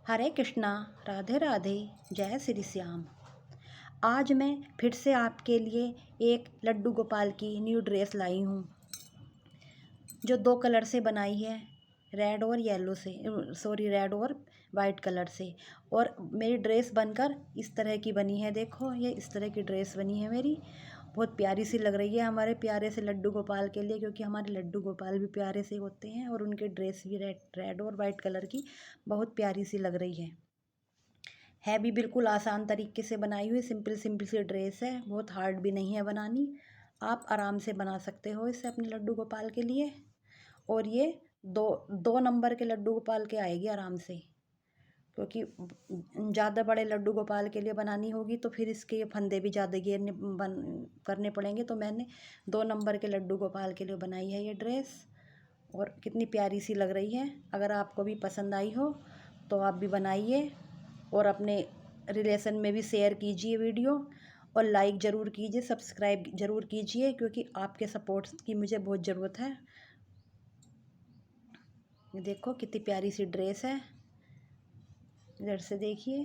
हरे कृष्णा, राधे राधे, जय श्री श्याम। आज मैं फिर से आपके लिए एक लड्डू गोपाल की न्यू ड्रेस लाई हूँ, जो 2 कलर से बनाई है, रेड और येलो से, रेड और वाइट कलर से। और मेरी ड्रेस बनकर इस तरह की बनी है। देखो, ये इस तरह की ड्रेस बनी है मेरी। बहुत प्यारी सी लग रही है हमारे प्यारे से लड्डू गोपाल के लिए, क्योंकि हमारे लड्डू गोपाल भी प्यारे से होते हैं और उनके ड्रेस भी रेड और वाइट कलर की बहुत प्यारी सी लग रही है भी बिल्कुल आसान तरीके से बनाई हुई सिंपल सिंपल सी ड्रेस है। बहुत हार्ड भी नहीं है बनानी, आप आराम से बना सकते हो इसे अपने लड्डू गोपाल के लिए। और ये दो दो नंबर के लड्डू गोपाल के आएगी आराम से, क्योंकि ज़्यादा बड़े लड्डू गोपाल के लिए बनानी होगी तो फिर इसके फंदे भी ज़्यादा करने पड़ेंगे। तो मैंने 2 नंबर के लड्डू गोपाल के लिए बनाई है ये ड्रेस, और कितनी प्यारी सी लग रही है। अगर आपको भी पसंद आई हो तो आप भी बनाइए और अपने रिलेशन में भी शेयर कीजिए वीडियो, और लाइक ज़रूर कीजिए, सब्सक्राइब ज़रूर कीजिए, क्योंकि आपके सपोर्ट की मुझे बहुत ज़रूरत है। देखो कितनी प्यारी सी ड्रेस है, इधर से देखिए।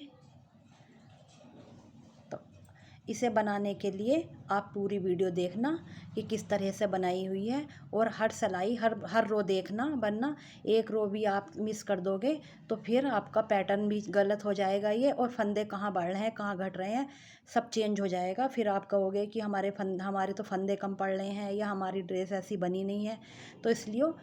तो इसे बनाने के लिए आप पूरी वीडियो देखना कि किस तरह से बनाई हुई है, और हर सिलाई हर रो देखना बनना। एक रो भी आप मिस कर दोगे तो फिर आपका पैटर्न भी गलत हो जाएगा ये, और फंदे कहाँ बढ़ रहे हैं कहाँ घट रहे हैं सब चेंज हो जाएगा। फिर आप कहोगे कि हमारे तो फंदे कम पड़ रहे हैं या हमारी ड्रेस ऐसी बनी नहीं है। तो इसलिए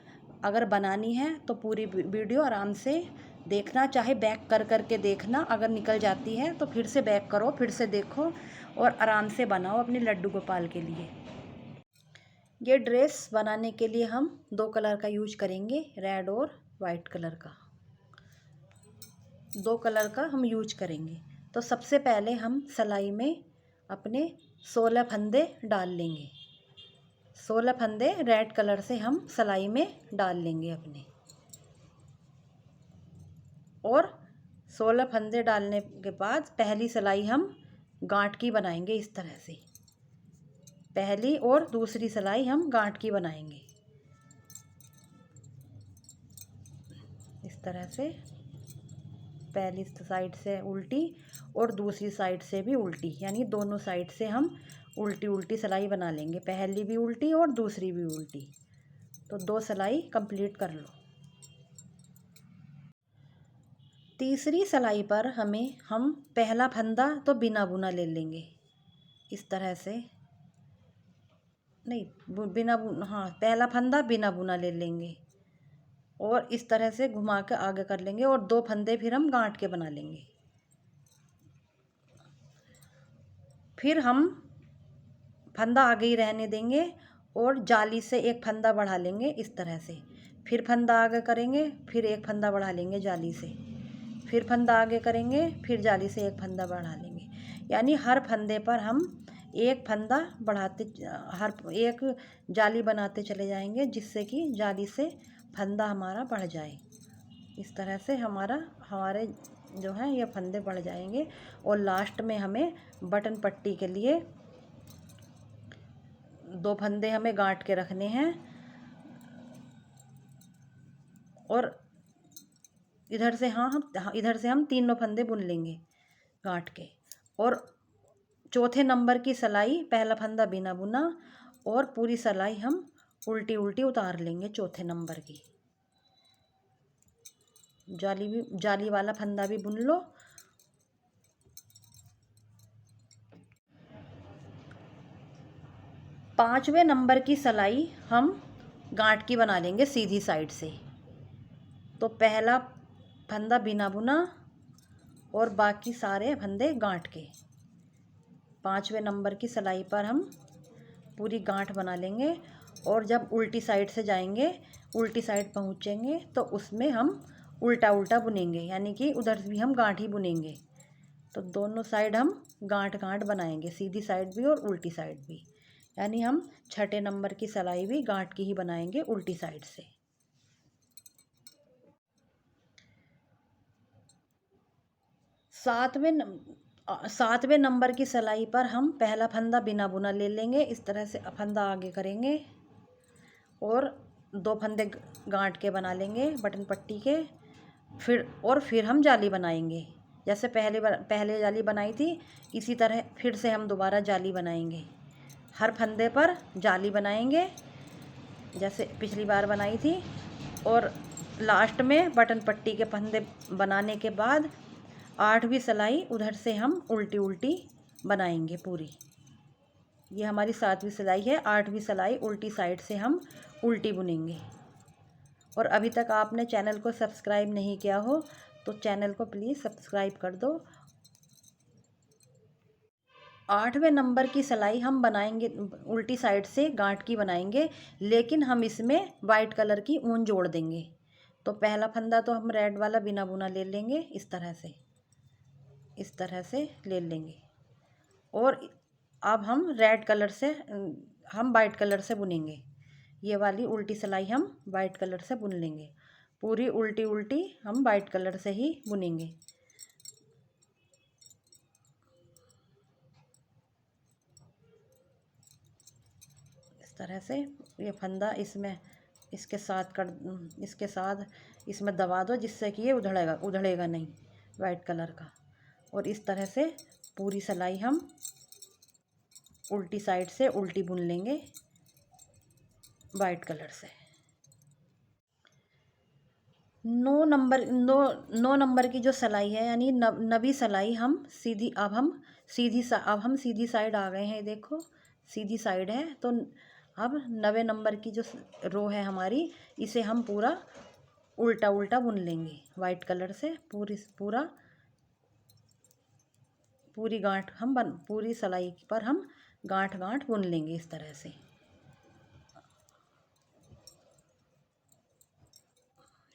अगर बनानी है तो पूरी वीडियो आराम से देखना, चाहे बैक कर करके देखना। अगर निकल जाती है तो फिर से बैक करो, फिर से देखो, और आराम से बनाओ अपने लड्डू गोपाल के लिए। ये ड्रेस बनाने के लिए हम 2 कलर का यूज करेंगे, रेड और वाइट कलर का। 2 कलर का हम यूज करेंगे। तो सबसे पहले हम सिलाई में अपने 16 फंदे डाल लेंगे। 16 फंदे रेड कलर से हम सिलाई में डाल लेंगे अपने, और 16 फंदे डालने के बाद पहली सिलाई हम गांठ की बनाएंगे इस तरह से। पहली और दूसरी सिलाई हम गांठ की बनाएंगे इस तरह से। पहली साइड से उल्टी और दूसरी साइड से भी उल्टी, यानी दोनों साइड से हम उल्टी उल्टी सिलाई बना लेंगे। पहली भी उल्टी और दूसरी भी उल्टी। तो 2 सिलाई कंप्लीट कर लो। तीसरी सिलाई पर हम पहला फंदा तो बिना बुना ले लेंगे इस तरह से। नहीं, हाँ, पहला फंदा बिना बुना ले लेंगे और इस तरह से घुमा के आगे कर लेंगे, और 2 फंदे फिर हम गांठ के बना लेंगे। फिर हम फंदा आगे ही रहने देंगे और जाली से एक फंदा बढ़ा लेंगे इस तरह से। फिर फंदा आगे करेंगे, फिर एक फंदा बढ़ा लेंगे जाली से, फिर फंदा आगे करेंगे, फिर जाली से एक फंदा बढ़ा लेंगे। यानी हर फंदे पर हम एक फंदा बढ़ाते, हर एक जाली बनाते चले जाएंगे, जिससे कि जाली से फंदा हमारा बढ़ जाए। इस तरह से हमारे जो है ये फंदे बढ़ जाएंगे। और लास्ट में हमें बटन पट्टी के लिए 2 फंदे हमें गांठ के रखने हैं, और इधर से इधर से हम तीनों फंदे बुन लेंगे गांठ के। और चौथे नंबर की सिलाई पहला फंदा बिना बुना, और पूरी सिलाई हम उल्टी उल्टी उतार लेंगे चौथे नंबर की। जाली वाला फंदा भी बुन लो। पांचवें नंबर की सिलाई हम गांठ की बना लेंगे सीधी साइड से। तो पहला फंदा बिना बुना और बाकी सारे फंदे गांठ के। 5वें नंबर की सिलाई पर हम पूरी गांठ बना लेंगे, और जब उल्टी साइड से जाएंगे, उल्टी साइड पहुंचेंगे, तो उसमें हम उल्टा उल्टा बुनेंगे, यानी कि उधर भी हम गांठ ही बुनेंगे। तो दोनों साइड हम गांठ गांठ बनाएंगे, सीधी साइड भी और उल्टी साइड भी। यानी हम 6ठे नंबर की सिलाई भी गांठ की ही बनाएंगे उल्टी साइड से। सातवें नंबर की सिलाई पर हम पहला फंदा बिना बुना ले लेंगे। इस तरह से फंदा आगे करेंगे और 2 फंदे गांठ के बना लेंगे बटन पट्टी के, फिर हम जाली बनाएंगे। जैसे पहले जाली बनाई थी, इसी तरह फिर से हम दोबारा जाली बनाएंगे। हर फंदे पर जाली बनाएंगे जैसे पिछली बार बनाई थी। और लास्ट में बटन पट्टी के फंदे बनाने के बाद 8वीं सिलाई उधर से हम उल्टी उल्टी बनाएंगे पूरी। ये हमारी 7वीं सिलाई है। 8वीं सिलाई उल्टी साइड से हम उल्टी बुनेंगे। और अभी तक आपने चैनल को सब्सक्राइब नहीं किया हो तो चैनल को प्लीज़ सब्सक्राइब कर दो। 8वें नंबर की सिलाई हम बनाएंगे उल्टी साइड से गांठ की बनाएंगे, लेकिन हम इसमें वाइट कलर की ऊन जोड़ देंगे। तो पहला फंदा तो हम रेड वाला बिना बुना ले लेंगे, इस तरह से ले लेंगे। और अब हम रेड कलर से हम वाइट कलर से बुनेंगे। ये वाली उल्टी सिलाई हम वाइट कलर से बुन लेंगे। पूरी उल्टी उल्टी हम वाइट कलर से ही बुनेंगे। इस तरह से ये फंदा इसके साथ इसमें दबा दो, जिससे कि ये उधड़ेगा नहीं वाइट कलर का। और इस तरह से पूरी सिलाई हम उल्टी साइड से उल्टी बुन लेंगे वाइट कलर से। 9 नंबर की जो सिलाई है, यानी 9वीं सिलाई हम सीधी अब हम सीधी साइड आ गए हैं। देखो सीधी साइड है। तो अब 9वें नंबर की जो रो है हमारी, इसे हम पूरा उल्टा उल्टा बुन लेंगे वाइट कलर से। पूरी गांठ पूरी सिलाई पर हम गांठ बुन लेंगे इस तरह से।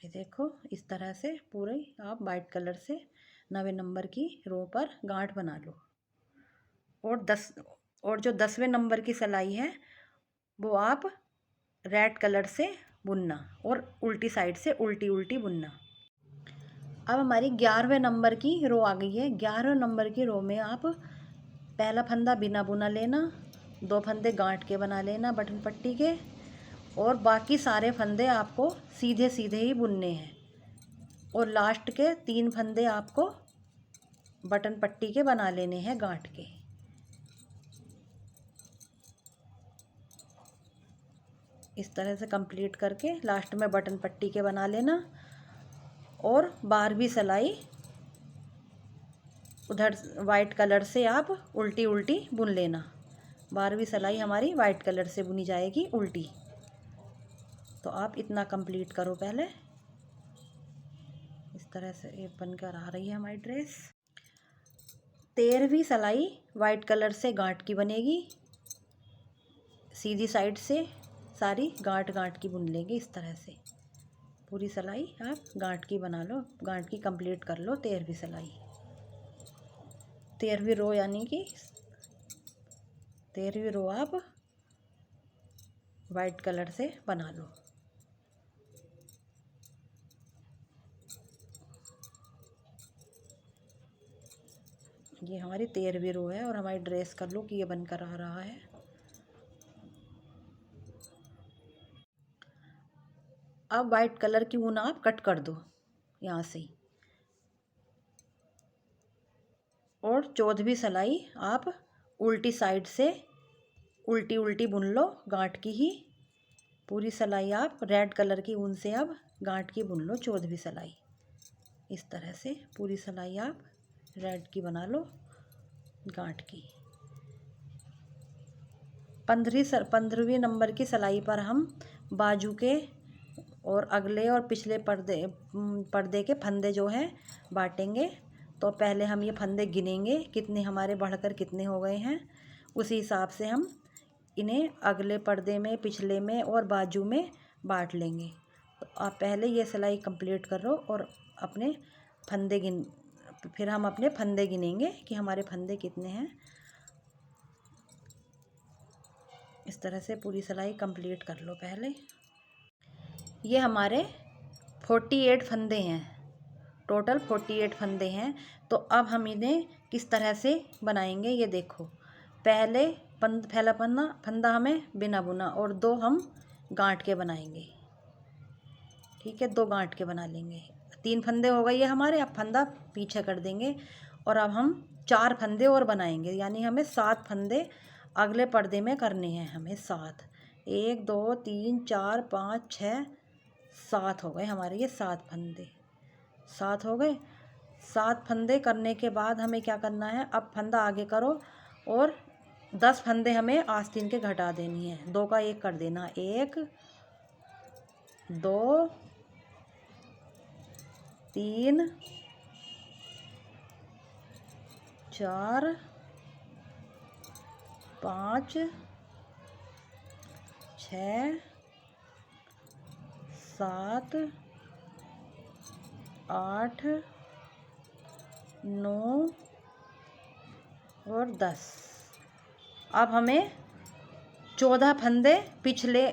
ये देखो इस तरह से पूरे आप वाइट कलर से 9वें नंबर की रो पर गांठ बना लो। और जो 10वें नंबर की सिलाई है वो आप रेड कलर से बुनना और उल्टी साइड से उल्टी उल्टी बुनना। अब हमारी 11वें नंबर की रो आ गई है। 11वें नंबर की रो में आप पहला फंदा बिना बुना लेना, 2 फंदे गांठ के बना लेना बटन पट्टी के, और बाकी सारे फंदे आपको सीधे सीधे ही बुनने हैं। और लास्ट के 3 फंदे आपको बटन पट्टी के बना लेने हैं गांठ के। इस तरह से कंप्लीट करके लास्ट में बटन पट्टी के बना लेना। और 12वीं सिलाई उधर वाइट कलर से आप उल्टी उल्टी बुन लेना। 12वीं सिलाई हमारी वाइट कलर से बुनी जाएगी उल्टी। तो आप इतना कंप्लीट करो पहले। इस तरह से ये बनकर आ रही है हमारी ड्रेस। 13वीं सिलाई वाइट कलर से गांठ की बनेगी। सीधी साइड से सारी गांठ की बुन लेंगे इस तरह से। पूरी सिलाई आप गांठ की बना लो, गांठ की कंप्लीट कर लो 13वीं सिलाई। 13वीं रो यानी कि 13वीं रो आप वाइट कलर से बना लो। ये हमारी 13वीं रो है और हमारी ड्रेस का लुक ये बनकर आ रहा है। अब वाइट कलर की ऊन आप कट कर दो यहाँ से। और 14वीं सिलाई आप उल्टी साइड से उल्टी उल्टी बुन लो गांठ की ही। पूरी सिलाई आप रेड कलर की ऊन से अब गांठ की बुन लो 14वीं सिलाई। इस तरह से पूरी सिलाई आप रेड की बना लो गांठ की। 15वीं नंबर की सिलाई पर हम बाजू के और अगले और पिछले पर्दे के फंदे जो हैं बांटेंगे। तो पहले हम ये फंदे गिनेंगे कितने हमारे बढ़कर कितने हो गए हैं। उसी हिसाब से हम इन्हें अगले पर्दे में, पिछले में और बाजू में बांट लेंगे। तो आप पहले ये सिलाई कंप्लीट करो और अपने फंदे फिर हम अपने फंदे गिनेंगे कि हमारे फंदे कितने हैं। इस तरह से पूरी सिलाई कंप्लीट कर लो पहले। ये हमारे 48 फंदे हैं, टोटल 48 फंदे हैं। तो अब हम इन्हें किस तरह से बनाएंगे ये देखो। पहला फंदा हमें बिना बुना और 2 हम गांठ के बनाएंगे। ठीक है, 2 गांठ के बना लेंगे 3 फंदे हो गए ये हमारे। अब फंदा पीछे कर देंगे और अब हम 4 फंदे और बनाएंगे, यानी हमें 7 फंदे अगले पर्दे में करने हैं हमें। 7, 1 2 3 4 5 6 7 हो गए हमारे ये 7 फंदे। 7 हो गए। 7 फंदे करने के बाद हमें क्या करना है, अब फंदा आगे करो और 10 फंदे हमें आस्तीन के घटा देनी है। 2 का 1 कर देना, 1 2 3 4 5 6 7 8 9 और 10। अब हमें 14 फंदे पिछले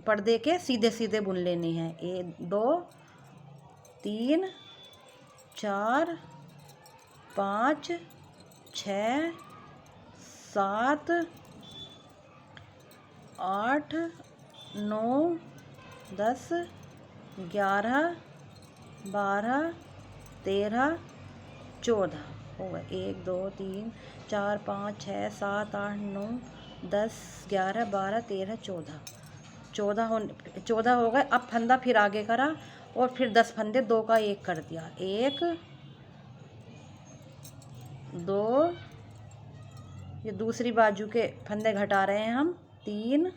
पर्दे के सीधे सीधे बुन लेने हैं। 1 2 3 4 5 6 7 8 9 10 11 12 13 14 हो गए। 1 2 3 4 5 6 7 8 9 10 11 12 13 14 14 हो गए। अब फंदा फिर आगे करा और फिर 10 फंदे 2 का 1 कर दिया। 1 2, ये दूसरी बाजू के फंदे घटा रहे हैं हम। 3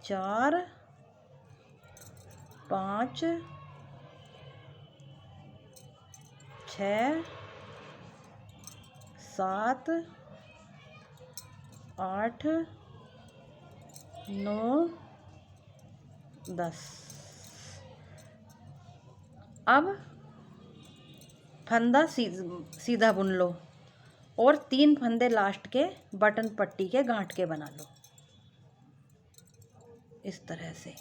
4 5 6 7 8 9 10। अब फंदा सीधा बुन लो और 3 फंदे लास्ट के बटन पट्टी के गांठ के बना लो इस तरह से।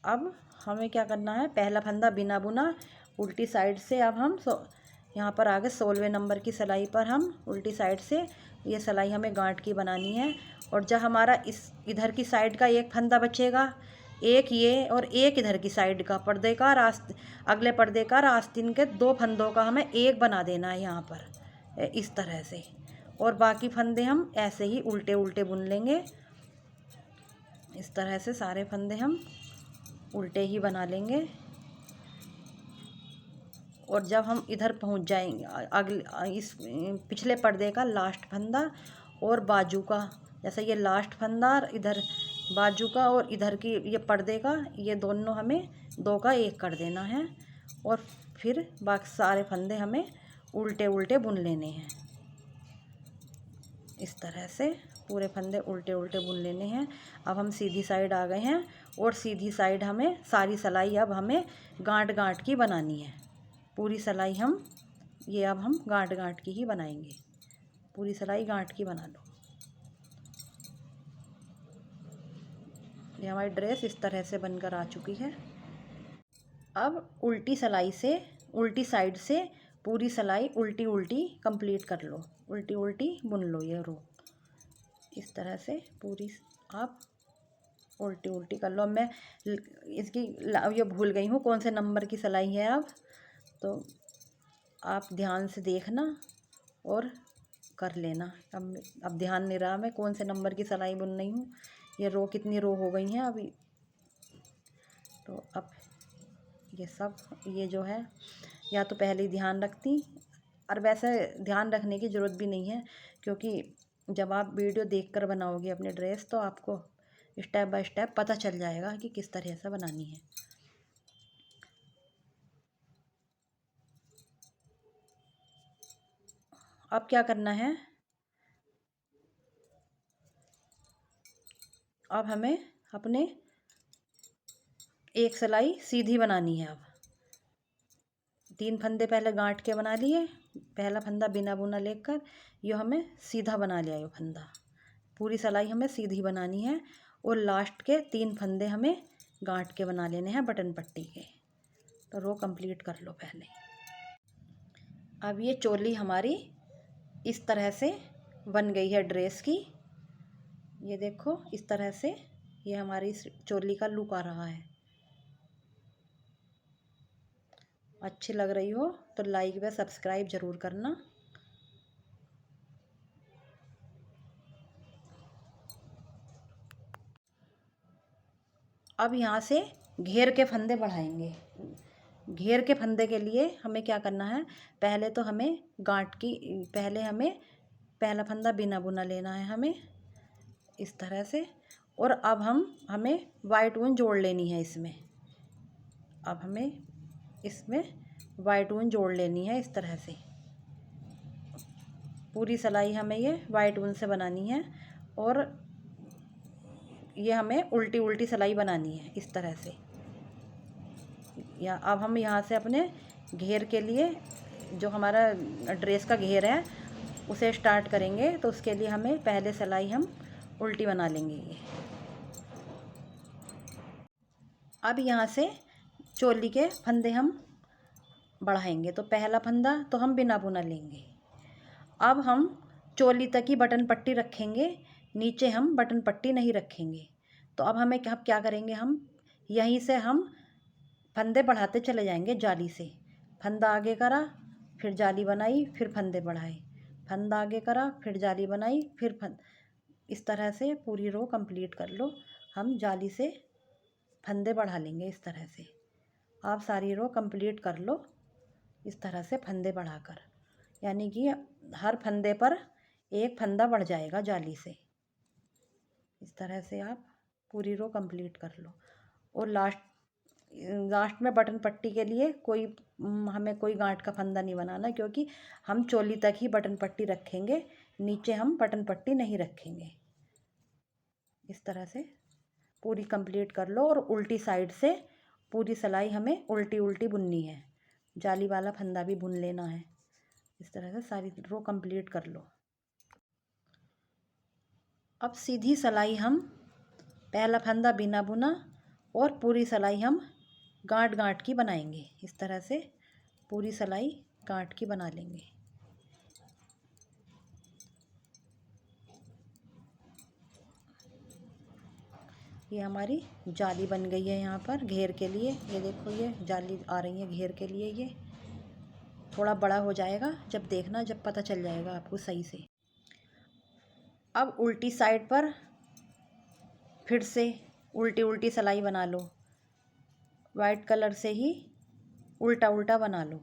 अब हमें क्या करना है, पहला फंदा बिना बुना उल्टी साइड से, अब हम यहाँ पर आगे 16वें नंबर की सिलाई पर हम उल्टी साइड से ये सिलाई हमें गांठ की बनानी है। और जब हमारा इधर की साइड का एक फंदा बचेगा, एक ये और एक इधर की साइड का पर्दे का अगले पर्दे का आस्तीन के 2 फंदों का हमें एक बना देना है यहाँ पर इस तरह से। और बाकी फंदे हम ऐसे ही उल्टे उल्टे बुन लेंगे इस तरह से। सारे फंदे हम उल्टे ही बना लेंगे। और जब हम इधर पहुंच जाएंगे, अगले इस पिछले पर्दे का लास्ट फंदा और बाजू का, जैसे ये लास्ट फंदा इधर बाजू का और इधर की ये पर्दे का, ये दोनों हमें 2 का 1 कर देना है। और फिर बाकी सारे फंदे हमें उल्टे उल्टे बुन लेने हैं इस तरह से। पूरे फंदे उल्टे उल्टे बुन लेने हैं। अब हम सीधी साइड आ गए हैं और सीधी साइड हमें सारी सिलाई अब हमें गांठ गांठ की बनानी है। पूरी सिलाई हम ये अब हम गांठ गांठ की ही बनाएंगे। पूरी सिलाई गांठ की बना लो। ये हमारी ड्रेस इस तरह से बनकर आ चुकी है। अब उल्टी सिलाई से, उल्टी साइड से पूरी सिलाई उल्टी उल्टी कंप्लीट कर लो। उल्टी उल्टी बुन लो ये रो इस तरह से पूरी आप उल्टी उल्टी कर लो। मैं इसकी ये भूल गई हूँ कौन से नंबर की सिलाई है। तो आप ध्यान से देखना और कर लेना। अब ध्यान नहीं रहा मैं कौन से नंबर की सिलाई बुन रही हूँ। ये रो कितनी रो हो गई हैं अभी। तो अब ये सब ये जो है या तो पहले ही ध्यान रखती, और वैसे ध्यान रखने की ज़रूरत भी नहीं है, क्योंकि जब आप वीडियो देखकर बनाओगे अपने ड्रेस तो आपको स्टेप बाय स्टेप पता चल जाएगा कि किस तरह से बनानी है। अब क्या करना है, अब हमें अपने एक सिलाई सीधी बनानी है। अब 3 फंदे पहले गांठ के बना लिए, पहला फंदा बिना बुना लेकर ये हमें सीधा बना लिया। ये फंदा पूरी सिलाई हमें सीधी बनानी है और लास्ट के 3 फंदे हमें गांठ के बना लेने हैं बटन पट्टी के। तो रो कंप्लीट कर लो पहले। अब ये चोली हमारी इस तरह से बन गई है ड्रेस की। ये देखो इस तरह से ये हमारी इस चोली का लुक आ रहा है। अच्छी लग रही हो तो लाइक व सब्सक्राइब ज़रूर करना। अब यहाँ से घेर के फंदे बढ़ाएंगे। घेर के फंदे के लिए हमें क्या करना है, पहले तो हमें पहला फंदा बिना बुना लेना है हमें इस तरह से। और अब हमें वाइट ऊन जोड़ लेनी है इसमें। अब हमें इसमें वाइट ऊन जोड़ लेनी है इस तरह से। पूरी सिलाई हमें ये वाइट ऊन से बनानी है और ये हमें उल्टी उल्टी सिलाई बनानी है इस तरह से। या अब हम यहाँ से अपने घेर के लिए जो हमारा ड्रेस का घेर है उसे स्टार्ट करेंगे। तो उसके लिए हमें पहले सिलाई हम उल्टी बना लेंगे ये। अब यहाँ से चोली के फंदे हम बढ़ाएंगे। तो पहला फंदा तो हम बिना बुना लेंगे। अब हम चोली तक ही बटन पट्टी रखेंगे, नीचे हम बटन पट्टी नहीं रखेंगे। तो अब हमें क्या करेंगे, हम यहीं से हम फंदे बढ़ाते चले जाएंगे जाली से। फंदा आगे करा फिर जाली बनाई फिर फंदे बढ़ाए, फंदा आगे करा फिर जाली बनाई फिर इस तरह से पूरी रो कंप्लीट कर लो। हम जाली से फंदे बढ़ा लेंगे इस तरह से। आप सारी रो कंप्लीट कर लो इस तरह से फंदे बढ़ाकर, यानी कि हर फंदे पर एक फंदा बढ़ जाएगा जाली से। इस तरह से आप पूरी रो कंप्लीट कर लो। और लास्ट में बटन पट्टी के लिए हमें कोई गांठ का फंदा नहीं बनाना, क्योंकि हम चोली तक ही बटन पट्टी रखेंगे, नीचे हम बटन पट्टी नहीं रखेंगे। इस तरह से पूरी कंप्लीट कर लो। और उल्टी साइड से पूरी सिलाई हमें उल्टी उल्टी बुननी है, जाली वाला फंदा भी बुन लेना है। इस तरह से सारी रो कंप्लीट कर लो। अब सीधी सिलाई हम पहला फंदा बिना बुना और पूरी सिलाई हम गांठ गांठ की बनाएंगे। इस तरह से पूरी सिलाई गांठ की बना लेंगे। ये हमारी जाली बन गई है यहाँ पर घेर के लिए। ये देखो ये जाली आ रही है घेर के लिए। ये थोड़ा बड़ा हो जाएगा जब देखना, जब पता चल जाएगा आपको सही से। अब उल्टी साइड पर फिर से उल्टी उल्टी सिलाई बना लो, वाइट कलर से ही उल्टा उल्टा बना लो।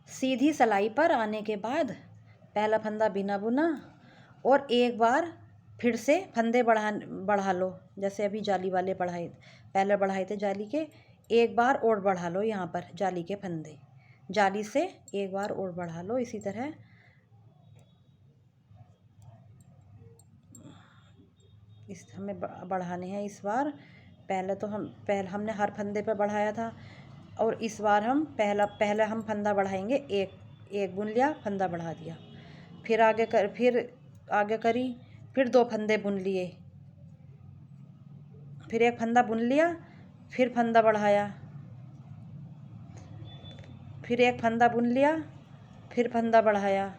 सीधी सिलाई पर आने के बाद पहला फंदा बिना बुना और एक बार फिर से फंदे बढ़ा लो। जैसे अभी जाली वाले पहले बढ़ाए थे जाली के, एक बार और बढ़ा लो यहाँ पर जाली के फंदे। जाली से एक बार और बढ़ा लो। इसी तरह हमें बढ़ाने हैं इस बार। पहले हमने हर फंदे पर बढ़ाया था और इस बार हम पहले हम फंदा बढ़ाएंगे। एक बुन लिया, फंदा बढ़ा दिया, फिर आगे करी, फिर दो फंदे बुन लिए, फिर एक फंदा बुन लिया, फिर फंदा बढ़ाया, फिर एक फंदा बुन लिया, फिर फंदा बढ़ाया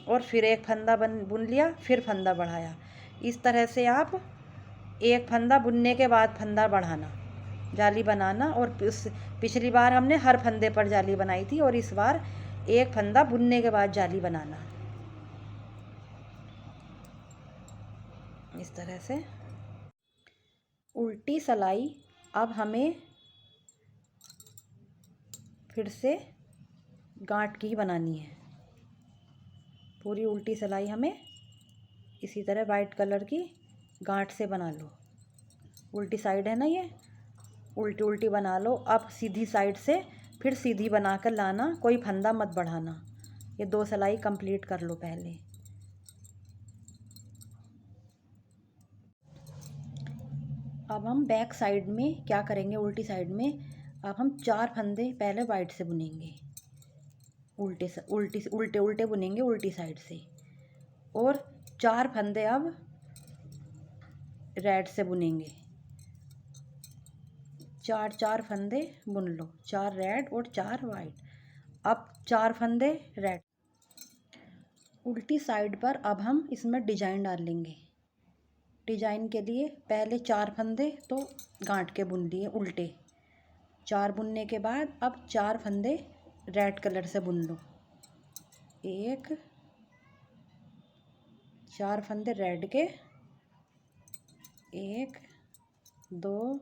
और फिर एक फंदा बुन लिया, फिर फंदा बढ़ाया। इस तरह से आप एक फंदा बुनने के बाद फंदा बढ़ाना, जाली बनाना। और पिछली बार हमने हर फंदे पर जाली बनाई थी और इस बार एक फंदा बुनने के बाद जाली बनाना। इस तरह से उल्टी सिलाई अब हमें फिर से गांठ की बनानी है। पूरी उल्टी सिलाई हमें इसी तरह वाइट कलर की गांठ से बना लो। उल्टी साइड है ना, ये उल्टी उल्टी बना लो। अब सीधी साइड से फिर सीधी बनाकर लाना, कोई फंदा मत बढ़ाना। ये दो सिलाई कंप्लीट कर लो पहले। अब हम बैक साइड में क्या करेंगे, उल्टी साइड में अब हम 4 फंदे पहले वाइट से बुनेंगे, उल्टे उल्टे बुनेंगे उल्टी साइड से। और 4 फंदे अब रेड से बुनेंगे। चार चार फंदे बुन लो, 4 रेड और 4 वाइट। अब 4 फंदे रेड। उल्टी साइड पर अब हम इसमें डिजाइन डालेंगे। डिजाइन के लिए पहले 4 फंदे तो गांठ के बुन लिए उल्टे। 4 बुनने के बाद अब 4 फंदे रेड कलर से बुन लो। 1 4 फंदे रेड के, 1 2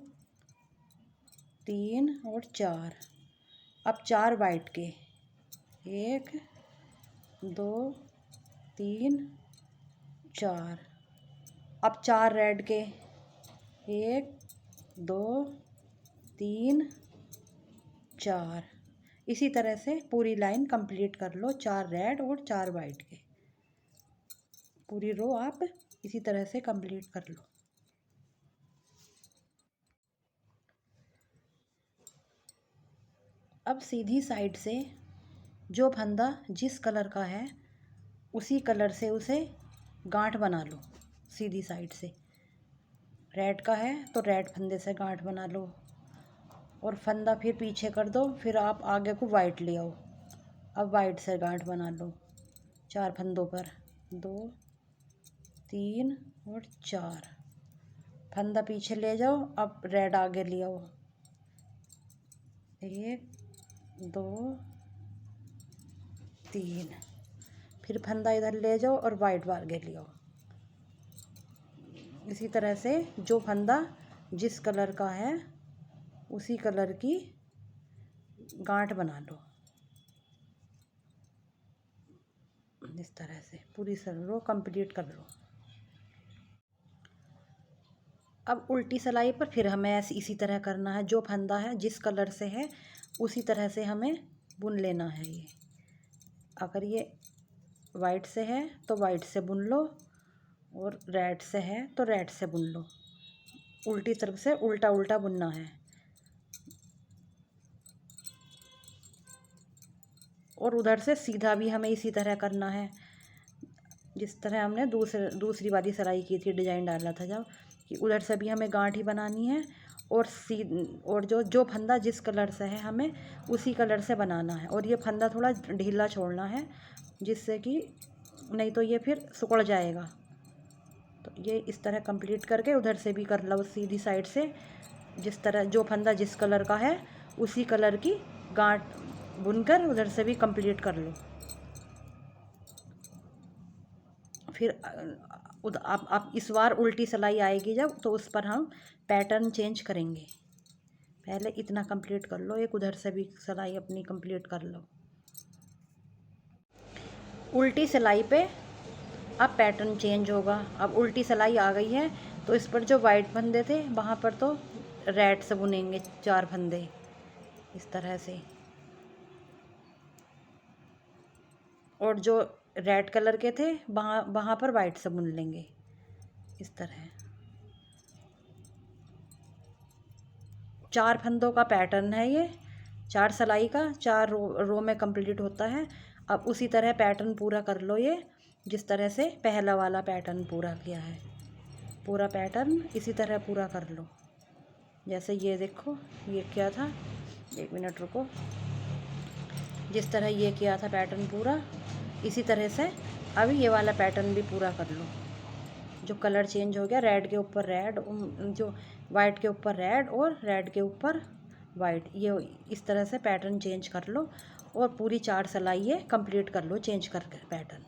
3 और 4। अब 4 वाइट के, 1 2 3 4। अब 4 रेड के, 1 2 3 4। इसी तरह से पूरी लाइन कंप्लीट कर लो, 4 रेड और 4 वाइट के। पूरी रो आप इसी तरह से कंप्लीट कर लो। अब सीधी साइड से जो फंदा जिस कलर का है उसी कलर से उसे गांठ बना लो। सीधी साइड से रेड का है तो रेड फंदे से गांठ बना लो और फंदा फिर पीछे कर दो, फिर आप आगे को वाइट ले आओ। अब वाइट से गांठ बना लो 4 फंदों पर, 2 3 और 4। फंदा पीछे ले जाओ, अब रेड आगे ले आओ, 1 2 3। फिर फंदा इधर ले जाओ और वाइट आगे ले आओ। इसी तरह से जो फंदा जिस कलर का है उसी कलर की गांठ बना लो। इस तरह से पूरी रो कंप्लीट कर लो। अब उल्टी सिलाई पर फिर हमें ऐसे इसी तरह करना है। जो फंदा है जिस कलर से है उसी तरह से हमें बुन लेना है। ये अगर ये वाइट से है तो वाइट से बुन लो और रेड से है तो रेड से बुन लो। उल्टी तरफ से उल्टा उल्टा बुनना है। और उधर से सीधा भी हमें इसी तरह करना है, जिस तरह हमने दूसरी वाली सिलाई की थी, डिजाइन डाला था जब, कि उधर से भी हमें गांठ ही बनानी है। और जो फंदा जिस कलर से है हमें उसी कलर से बनाना है। और ये फंदा थोड़ा ढीला छोड़ना है, जिससे कि नहीं तो ये फिर सिकुड़ जाएगा। तो ये इस तरह कंप्लीट करके उधर से भी कर लो सीधी साइड से। जिस तरह जो फंदा जिस कलर का है उसी कलर की गांठ बुनकर उधर से भी कंप्लीट कर लो। फिर आप इस बार उल्टी सिलाई आएगी जब, तो उस पर हम पैटर्न चेंज करेंगे। पहले इतना कंप्लीट कर लो, एक उधर से भी सिलाई अपनी कंप्लीट कर लो। उल्टी सिलाई पे अब पैटर्न चेंज होगा। अब उल्टी सिलाई आ गई है तो इस पर जो वाइट फंदे थे वहाँ पर तो रेड से बुनेंगे 4 फंदे इस तरह से। और जो रेड कलर के थे वहाँ पर वाइट से बुन लेंगे इस तरह। 4 फंदों का पैटर्न है ये, 4 सिलाई का 4 रो में कंप्लीट होता है। अब उसी तरह पैटर्न पूरा कर लो, ये जिस तरह से पहला वाला पैटर्न पूरा किया है। पूरा पैटर्न इसी तरह पूरा कर लो। जैसे ये देखो ये क्या था, 1 मिनट रुको। जिस तरह ये किया था पैटर्न पूरा, इसी तरह से अब ये वाला पैटर्न भी पूरा कर लो। जो कलर चेंज हो गया, रेड के ऊपर रेड, जो वाइट के ऊपर रेड और रेड के ऊपर वाइट, ये इस तरह से पैटर्न चेंज कर लो। और पूरी 4 सिलाई ये कंप्लीट कर लो चेंज करके पैटर्न।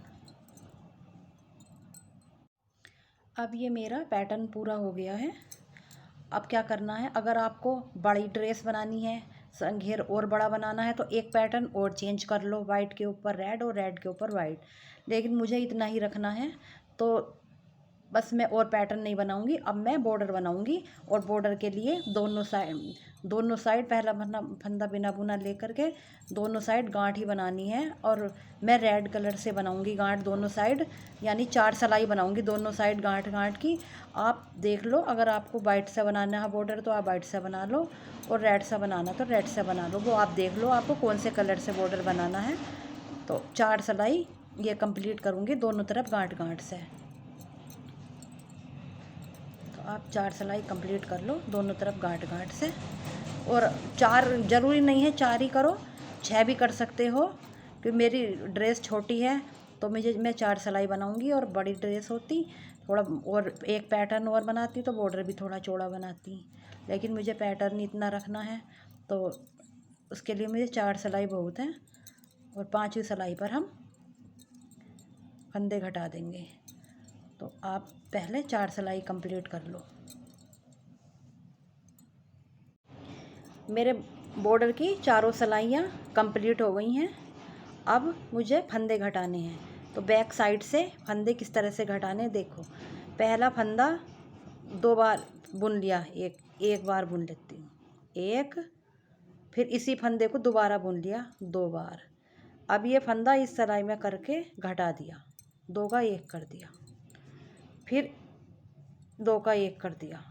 अब ये मेरा पैटर्न पूरा हो गया है। अब क्या करना है, अगर आपको बड़ी ड्रेस बनानी है, घेर और बड़ा बनाना है, तो एक पैटर्न और चेंज कर लो, वाइट के ऊपर रेड और रेड के ऊपर वाइट। लेकिन मुझे इतना ही रखना है तो बस मैं और पैटर्न नहीं बनाऊंगी। अब मैं बॉर्डर बनाऊंगी और बॉर्डर के लिए दोनों साइड पहला फंदा बिना बुना लेकर के दोनों साइड गांठ ही बनानी है। और मैं रेड कलर से बनाऊंगी गांठ दोनों साइड, यानी 4 सिलाई बनाऊंगी दोनों साइड गांठ गांठ की। आप देख लो, अगर आपको वाइट से बनाना है बॉर्डर तो आप वाइट से बना लो, और रेड से बनाना तो रेड से बना लो। वो आप देख लो आपको कौन से कलर से बॉर्डर बनाना है। तो 4 सिलाई ये कंप्लीट करूँगी दोनों तरफ गांठ गांठ से। तो आप 4 सिलाई कंप्लीट कर लो दोनों तरफ गांठ गांठ से। और 4 ज़रूरी नहीं है 4 ही करो, 6 भी कर सकते हो, क्योंकि मेरी ड्रेस छोटी है तो मैं 4 सिलाई बनाऊंगी, और बड़ी ड्रेस होती थोड़ा और एक पैटर्न और बनाती तो बॉर्डर भी थोड़ा चौड़ा बनाती, लेकिन मुझे पैटर्न इतना रखना है तो उसके लिए मुझे 4 सिलाई बहुत है। और 5वीं सिलाई पर हम फंदे घटा देंगे। तो आप पहले 4 सिलाई कंप्लीट कर लो। मेरे बॉर्डर की चारों सिलाइयाँ कंप्लीट हो गई हैं। अब मुझे फंदे घटाने हैं, तो बैक साइड से फंदे किस तरह से घटाने देखो। पहला फंदा 2 बार बुन लिया, एक बार बुन लेती हूँ, एक, फिर इसी फंदे को दोबारा बुन लिया 2 बार। अब ये फंदा इस सिलाई में करके घटा दिया, 2 का 1 कर दिया, फिर 2 का 1 कर दिया,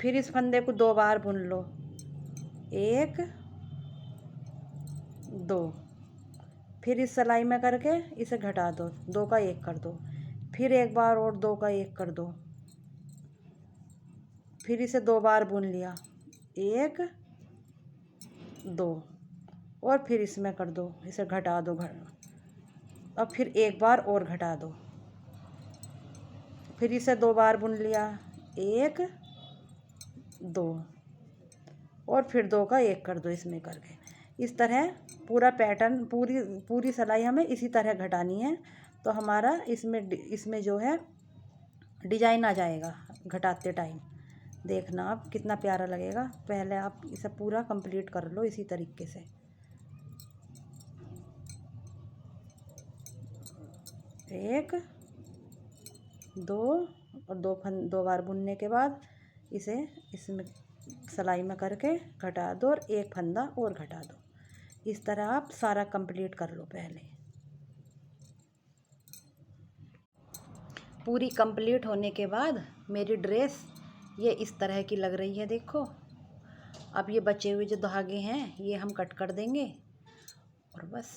फिर इस फंदे को 2 बार बुन लो, 1 2, फिर इस सिलाई में करके इसे घटा दो, 2 का 1 कर दो, फिर एक बार और 2 का 1 कर दो, फिर इसे 2 बार बुन लिया, 1 2, और फिर इसमें कर दो, इसे घटा दो, अब फिर एक बार और घटा दो, फिर इसे 2 बार बुन लिया, 1 2, और फिर 2 का 1 कर दो इसमें करके। इस तरह पूरा पैटर्न पूरी सिलाई हमें इसी तरह घटानी है, तो हमारा इसमें जो है डिजाइन आ जाएगा घटाते टाइम। देखना आप कितना प्यारा लगेगा। पहले आप इसे पूरा कंप्लीट कर लो इसी तरीके से। एक 2 और 2 बार बुनने के बाद इसे इसमें सिलाई में करके घटा दो, और एक फंदा और घटा दो। इस तरह आप सारा कंप्लीट कर लो। पहले पूरी कंप्लीट होने के बाद मेरी ड्रेस ये इस तरह की लग रही है, देखो। अब ये बचे हुए जो धागे हैं ये हम कट कर देंगे, और बस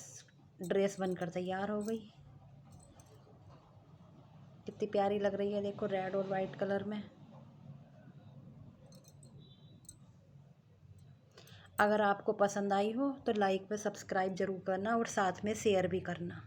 ड्रेस बनकर तैयार हो गई। कितनी प्यारी लग रही है, देखो, रेड और वाइट कलर में। अगर आपको पसंद आई हो तो लाइक व सब्सक्राइब ज़रूर करना, और साथ में शेयर भी करना।